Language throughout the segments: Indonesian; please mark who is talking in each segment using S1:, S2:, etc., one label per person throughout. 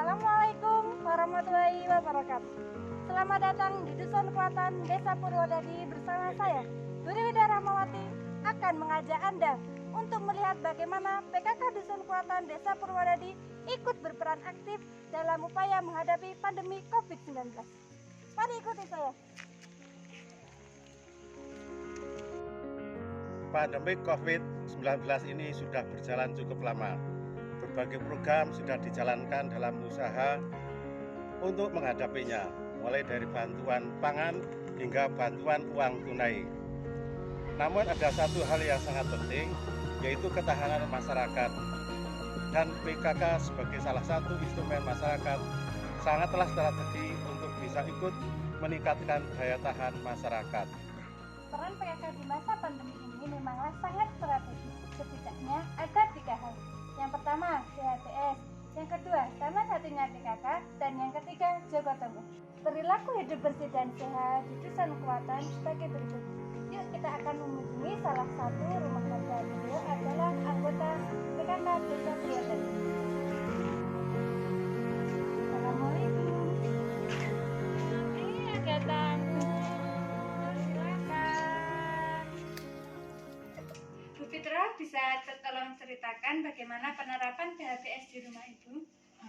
S1: Assalamualaikum warahmatullahi wabarakatuh. Selamat datang di Dusun Kuatan Desa Purwodadi bersama saya, Duri Wida Rahmawati, akan mengajak Anda untuk melihat bagaimana PKK Dusun Kuatan Desa Purwodadi ikut berperan aktif dalam upaya menghadapi pandemi COVID-19. Mari ikuti saya.
S2: Pandemi COVID-19 ini sudah berjalan cukup lama. Berbagai program sudah dijalankan dalam usaha untuk menghadapinya, mulai dari bantuan pangan hingga bantuan uang tunai. Namun ada satu hal yang sangat penting, yaitu ketahanan masyarakat. Dan PKK sebagai salah satu instrumen masyarakat sangatlah strategi untuk bisa ikut meningkatkan daya tahan masyarakat.
S1: Peran PKK di masa pandemi ini memanglah sangat strategis. Setidaknya ada 3 hal. Yang pertama, PHBS. Yang kedua, Taman Satunya PKK. Dan yang ketiga, Jogotongo. Perilaku hidup bersih dan sehat di Dusun Kuatan sebagai berikut. Yuk kita akan mengunjungi salah satu rumah warga. Beliau adalah anggota PKK Desa Purwodadi. Assalamualaikum. Ini ada tamu. Bu Fitra, bisa tolong ceritakan bagaimana penerapan PHBS di rumah Ibu?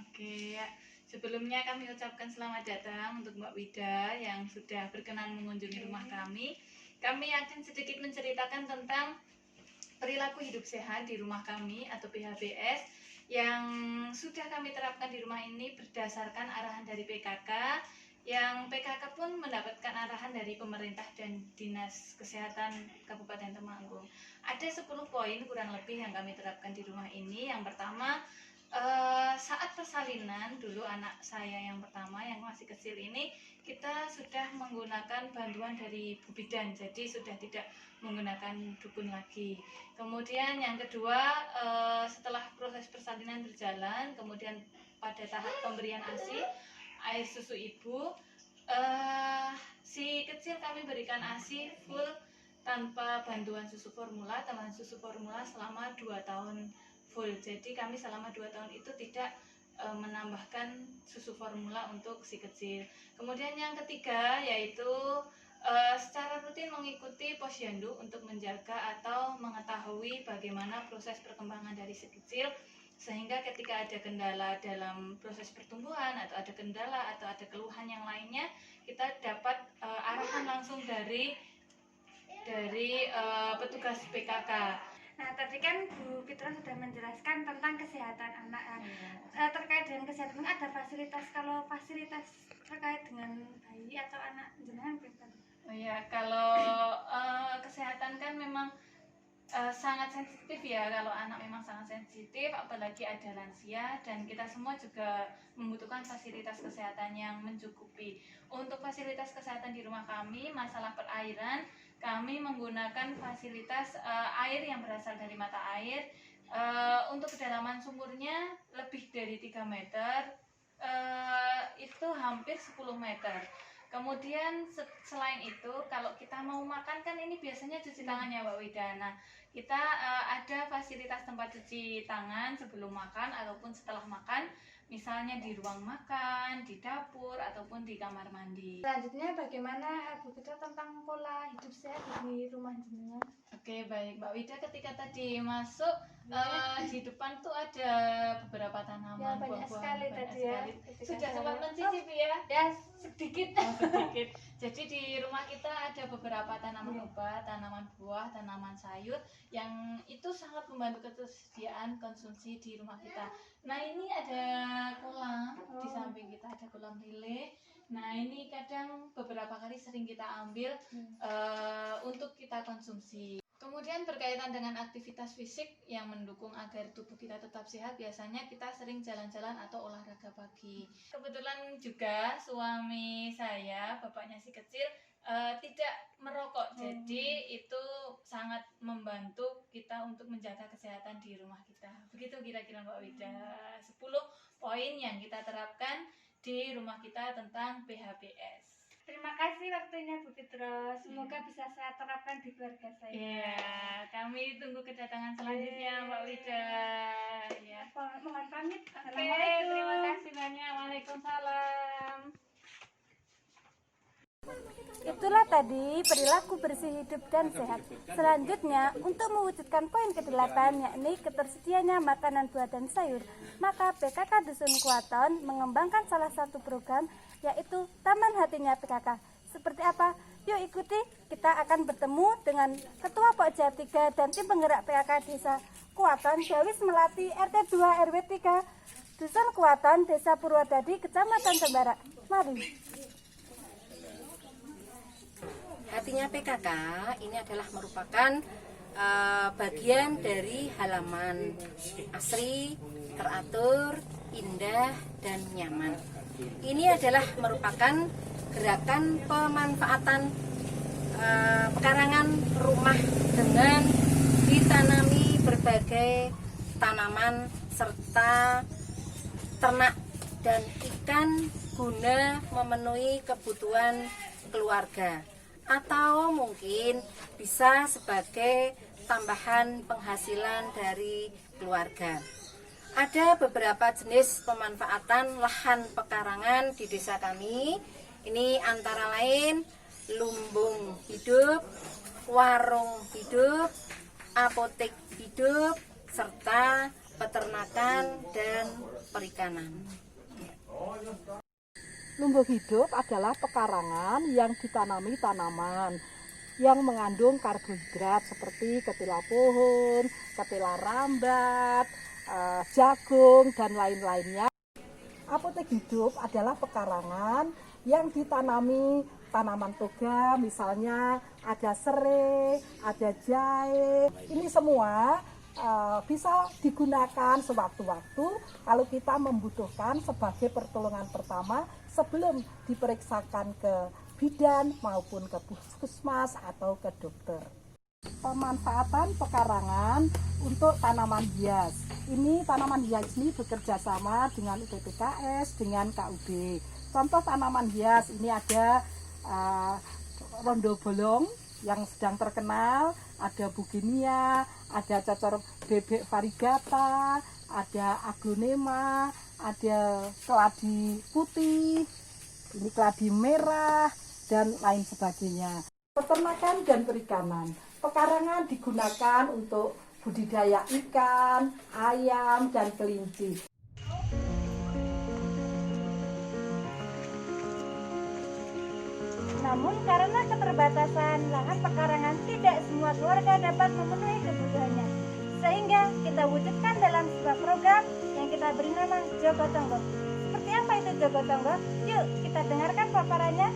S3: Oke, ya. Sebelumnya kami ucapkan selamat datang untuk Mbak Wida yang sudah berkenan mengunjungi rumah kami. Kami akan sedikit menceritakan tentang perilaku hidup sehat di rumah kami atau PHBS yang sudah kami terapkan di rumah ini berdasarkan arahan dari PKK, yang PKK pun mendapatkan arahan dari pemerintah dan Dinas Kesehatan Kabupaten Temanggung. Ada 10 poin kurang lebih yang kami terapkan di rumah ini. Yang pertama, saat persalinan dulu anak saya yang pertama yang masih kecil ini, kita sudah menggunakan bantuan dari Bu Bidan, jadi sudah tidak menggunakan dukun lagi. Kemudian yang kedua, setelah proses persalinan berjalan, kemudian pada tahap pemberian ASI, air susu ibu, si kecil kami berikan ASI full tanpa bantuan susu formula, tambahan susu formula selama 2 tahun full. Jadi kami selama 2 tahun itu tidak menambahkan susu formula untuk si kecil. Kemudian yang ketiga yaitu secara rutin mengikuti posyandu untuk menjaga atau mengetahui bagaimana proses perkembangan dari si kecil, sehingga ketika ada kendala dalam proses pertumbuhan atau ada kendala atau ada keluhan yang lainnya, kita dapat arahan langsung dari petugas PKK.
S1: Nah, tadi kan Bu Fitra sudah menjelaskan tentang kesehatan anak. Terkait dengan kesehatan, ada fasilitas, kalau fasilitas terkait dengan bayi atau anak jenengan berapa?
S3: Oh ya, kalau kesehatan kan memang sangat sensitif ya. Kalau anak memang sangat sensitif, apalagi ada lansia, dan kita semua juga membutuhkan fasilitas kesehatan yang mencukupi. Untuk fasilitas kesehatan di rumah kami, masalah perairan, kami menggunakan fasilitas air yang berasal dari mata air. Untuk kedalaman sumurnya lebih dari 3 meter, itu hampir 10 meter. Kemudian selain itu, kalau kita mau makan kan ini biasanya cuci tangan ya Mbak Wida. Nah, kita ada fasilitas tempat cuci tangan sebelum makan ataupun setelah makan, misalnya di ruang makan, di dapur, ataupun di kamar mandi.
S1: Selanjutnya bagaimana Bu Fitra tentang pola hidup sehat di rumah jenengan?
S3: Oke, baik Mbak Wida, ketika tadi masuk di depan tuh ada beberapa tanaman,
S1: Ya, banyak
S3: buah-buahan,
S1: sekali tadi ya.
S3: Sudah sempat mencicipi ya?
S1: Ya, sedikit.
S3: Sedikit. Jadi di rumah kita ada beberapa tanaman obat, tanaman buah, tanaman sayur yang itu sangat membantu ketersediaan konsumsi di rumah kita. Nah, ini ada kolam di samping kita, ada kolam lele. Nah, ini kadang beberapa kali sering kita ambil untuk kita konsumsi. Kemudian berkaitan dengan aktivitas fisik yang mendukung agar tubuh kita tetap sehat, biasanya kita sering jalan-jalan atau olahraga pagi. Kebetulan juga suami saya, bapaknya si kecil, tidak merokok, jadi itu sangat membantu kita untuk menjaga kesehatan di rumah kita. Begitu kira-kira Mbak Wida, 10 poin yang kita terapkan di rumah kita tentang PHBS.
S1: Terima kasih waktunya Bu Fitra. Semoga bisa saya terapkan di keluarga saya.
S3: Iya, kami tunggu kedatangan selanjutnya Mbak Wida. Ya.
S1: Mohon pamit.
S3: Oke, terima kasih banyak.
S1: tadi perilaku bersih, hidup, dan sehat. Selanjutnya, untuk mewujudkan poin ke-8, yakni ketersediaannya makanan buah dan sayur, maka PKK Dusun Kuaton mengembangkan salah satu program, yaitu Taman Hatinya PKK. Seperti apa? Yuk ikuti, kita akan bertemu dengan Ketua Pokja 3 dan tim penggerak PKK Desa Kuaton, Dawis Melati, RT 2 RW 3, Dusun Kuaton, Desa Purwodadi, Kecamatan Tembara. Mari.
S4: Hatinya PKK ini adalah merupakan bagian dari halaman asri, teratur, indah, dan nyaman. Ini adalah merupakan gerakan pemanfaatan pekarangan rumah dengan ditanami berbagai tanaman serta ternak dan ikan guna memenuhi kebutuhan keluarga, atau mungkin bisa sebagai tambahan penghasilan dari keluarga. Ada beberapa jenis pemanfaatan lahan pekarangan di desa kami. Ini antara lain lumbung hidup, warung hidup, apotek hidup, serta peternakan dan perikanan.
S5: Lumbung hidup adalah pekarangan yang ditanami tanaman yang mengandung karbohidrat seperti ketela pohon, ketela rambat, jagung, dan lain-lainnya. Apotek hidup adalah pekarangan yang ditanami tanaman toga, misalnya ada serai, ada jahe. Ini semua bisa digunakan sewaktu-waktu kalau kita membutuhkan sebagai pertolongan pertama sebelum diperiksakan ke bidan maupun ke puskesmas atau ke dokter. Pemanfaatan pekarangan untuk tanaman hias. Ini tanaman hias ini bekerja sama dengan UPPKS, dengan KUB. Contoh tanaman hias ini ada rondo bolong yang sedang terkenal, ada bugenia, ada cocor bebek variegata, ada aglonema, ada keladi putih, ini keladi merah, dan lain sebagainya. Peternakan dan perikanan. Pekarangan digunakan untuk budidaya ikan, ayam, dan kelinci.
S1: Namun karena keterbatasan lahan pekarangan, tidak semua keluarga dapat memenuhi kebutuhannya. Sehingga kita wujudkan dalam sebuah program yang kita beri nama Jogo Tonggo. Seperti apa itu Jogo Tonggo? Yuk kita dengarkan paparannya.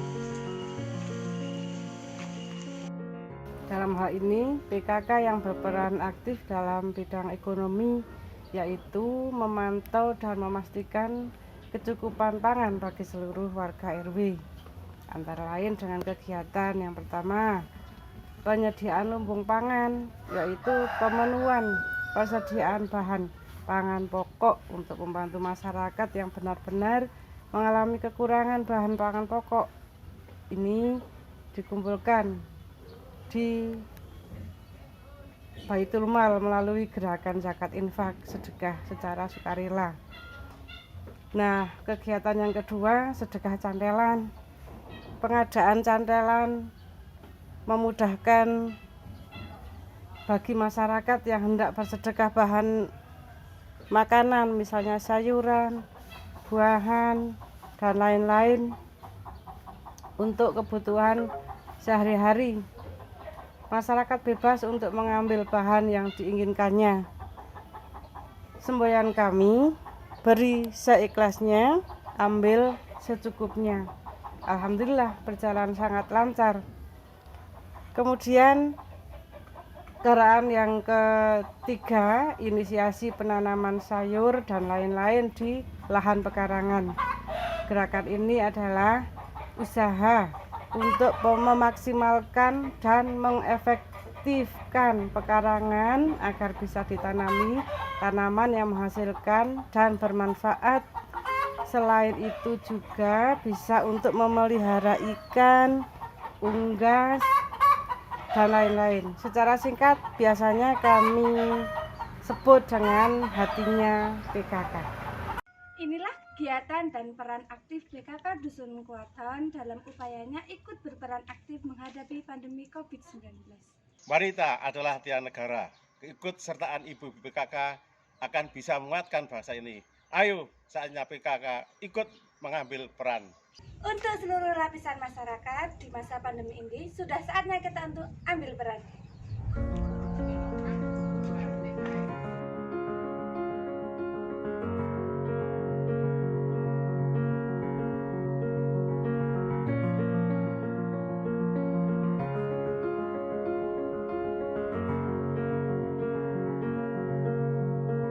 S6: Dalam hal ini, PKK yang berperan aktif dalam bidang ekonomi, yaitu memantau dan memastikan kecukupan pangan bagi seluruh warga RW. Antara lain dengan kegiatan yang pertama, penyediaan lumbung pangan, yaitu pemenuhan persediaan bahan pangan pokok untuk membantu masyarakat yang benar-benar mengalami kekurangan bahan pangan pokok. Ini dikumpulkan di Baitul Mal melalui gerakan zakat infak sedekah secara sukarela. Nah, kegiatan yang kedua, sedekah cantelan. Pengadaan cantelan memudahkan bagi masyarakat yang hendak bersedekah bahan makanan, misalnya sayuran, buahan, dan lain-lain untuk kebutuhan sehari-hari. Masyarakat bebas untuk mengambil bahan yang diinginkannya. Semboyan kami, beri seikhlasnya, ambil secukupnya. Alhamdulillah berjalan sangat lancar. Kemudian gerakan yang ketiga, inisiasi penanaman sayur dan lain-lain di lahan pekarangan. Gerakan ini adalah usaha untuk memaksimalkan dan mengefektifkan pekarangan agar bisa ditanami tanaman yang menghasilkan dan bermanfaat. Selain itu juga bisa untuk memelihara ikan, unggas, dan lain-lain. Secara singkat biasanya kami sebut dengan hatinya PKK.
S1: Inilah kegiatan dan peran aktif PKK Dusun Kuadon dalam upayanya ikut berperan aktif menghadapi pandemi COVID-19.
S2: Wanita adalah tiang negara. Keikutsertaan ibu PKK akan bisa menguatkan bangsa ini. Ayo, saatnya PKK ikut mengambil peran.
S1: Untuk seluruh lapisan masyarakat di masa pandemi ini, sudah saatnya kita untuk ambil peran.